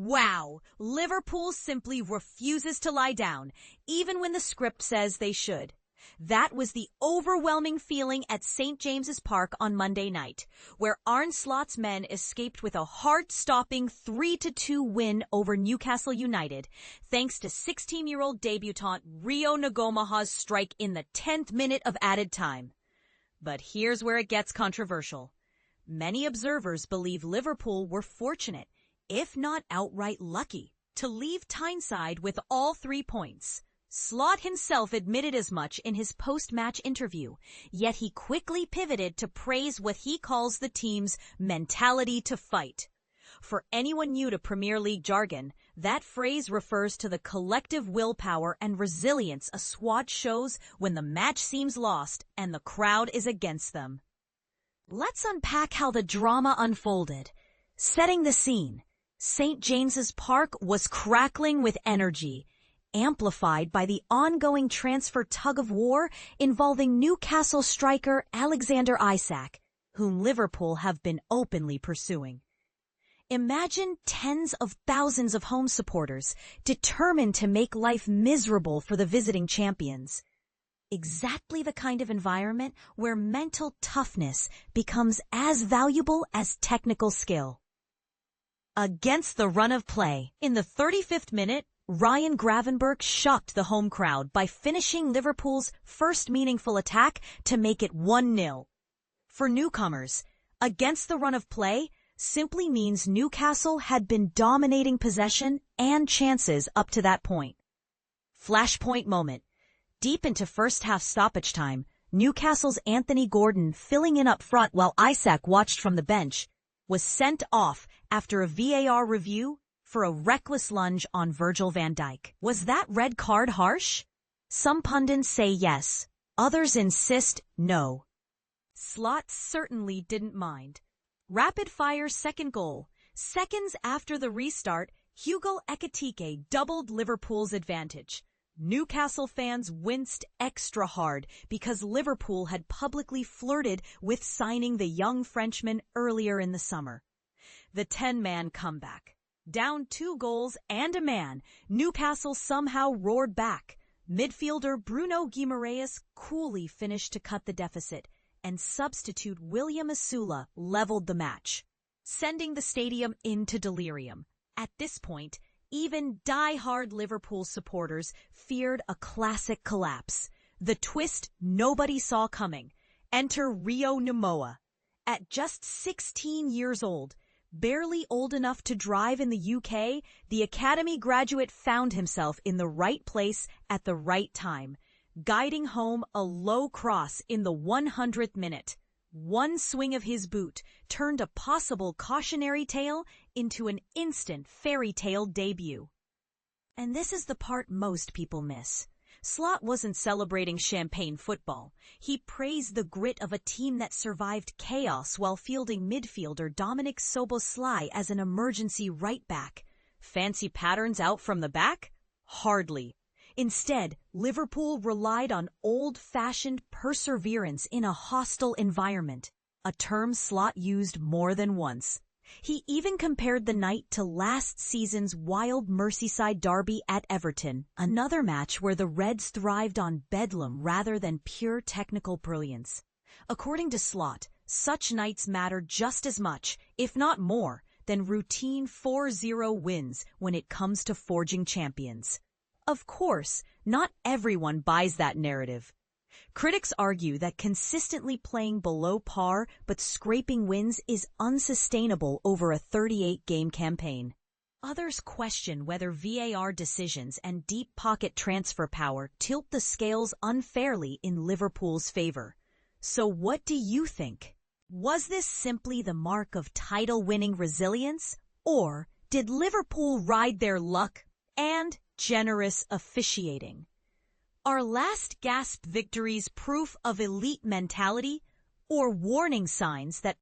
Wow, Liverpool simply refuses to lie down, even when the script says they should. That was the overwhelming feeling at St. James's Park on Monday night, where Arne Slot's men escaped with a heart-stopping 3-2 win over Newcastle United, thanks to 16-year-old debutant Rio Ngumoha's strike in the 10th minute of added time. But here's where it gets controversial. Many observers believe Liverpool were fortunate, if not outright lucky, to leave Tyneside with all 3 points. Slot himself admitted as much in his post-match interview, yet he quickly pivoted to praise what he calls the team's mentality to fight. For anyone new to Premier League jargon, that phrase refers to the collective willpower and resilience a squad shows when the match seems lost and the crowd is against them. Let's unpack how the drama unfolded. Setting the scene, St. James's Park was crackling with energy, amplified by the ongoing transfer tug-of-war involving Newcastle striker Alexander Isak, whom Liverpool have been openly pursuing. Imagine tens of thousands of home supporters determined to make life miserable for the visiting champions. Exactly the kind of environment where mental toughness becomes as valuable as technical skill. Against the run of play, in the 35th minute, Ryan Gravenberch shocked the home crowd by finishing Liverpool's first meaningful attack to make it 1-0. For newcomers, against the run of play simply means Newcastle had been dominating possession and chances up to that point. Flashpoint moment. Deep into first-half stoppage time, Newcastle's Anthony Gordon, filling in up front while Isak watched from the bench, was sent off after a VAR review for a reckless lunge on Virgil van Dijk. Was that red card harsh? Some pundits say yes, others insist no. Slot certainly didn't mind. Rapid-fire second goal. Seconds after the restart, Hugo Ekitike doubled Liverpool's advantage. Newcastle fans winced extra hard because Liverpool had publicly flirted with signing the young Frenchman earlier in the summer. The 10-man comeback. Down 2 goals and a man, Newcastle somehow roared back. Midfielder Bruno Guimaraes coolly finished to cut the deficit, and substitute William Osula leveled the match, sending the stadium into delirium. At this point, even die-hard Liverpool supporters feared a classic collapse. The twist nobody saw coming. Enter Rio Ngumoha. At just 16 years old, barely old enough to drive in the UK, the academy graduate found himself in the right place at the right time, guiding home a low cross in the 100th minute. One swing of his boot turned a possible cautionary tale into an instant fairy tale debut. And this is the part most people miss. Slot wasn't celebrating champagne football. He praised the grit of a team that survived chaos while fielding midfielder Dominic Szoboszlai as an emergency right back. Fancy patterns out from the back? Hardly. Instead, Liverpool relied on old-fashioned perseverance in a hostile environment, a term Slot used more than once. He even compared the night to last season's wild Merseyside derby at Everton, another match where the Reds thrived on bedlam rather than pure technical brilliance. According to Slot, such nights matter just as much, if not more, than routine 4-0 wins when it comes to forging champions. Of course, not everyone buys that narrative. Critics argue that consistently playing below par but scraping wins is unsustainable over a 38-game campaign. Others question whether VAR decisions and deep pocket transfer power tilt the scales unfairly in Liverpool's favor. So what do you think? Was this simply the mark of title-winning resilience, or did Liverpool ride their luck and generous officiating? Are last gasp victories proof of elite mentality or warning signs that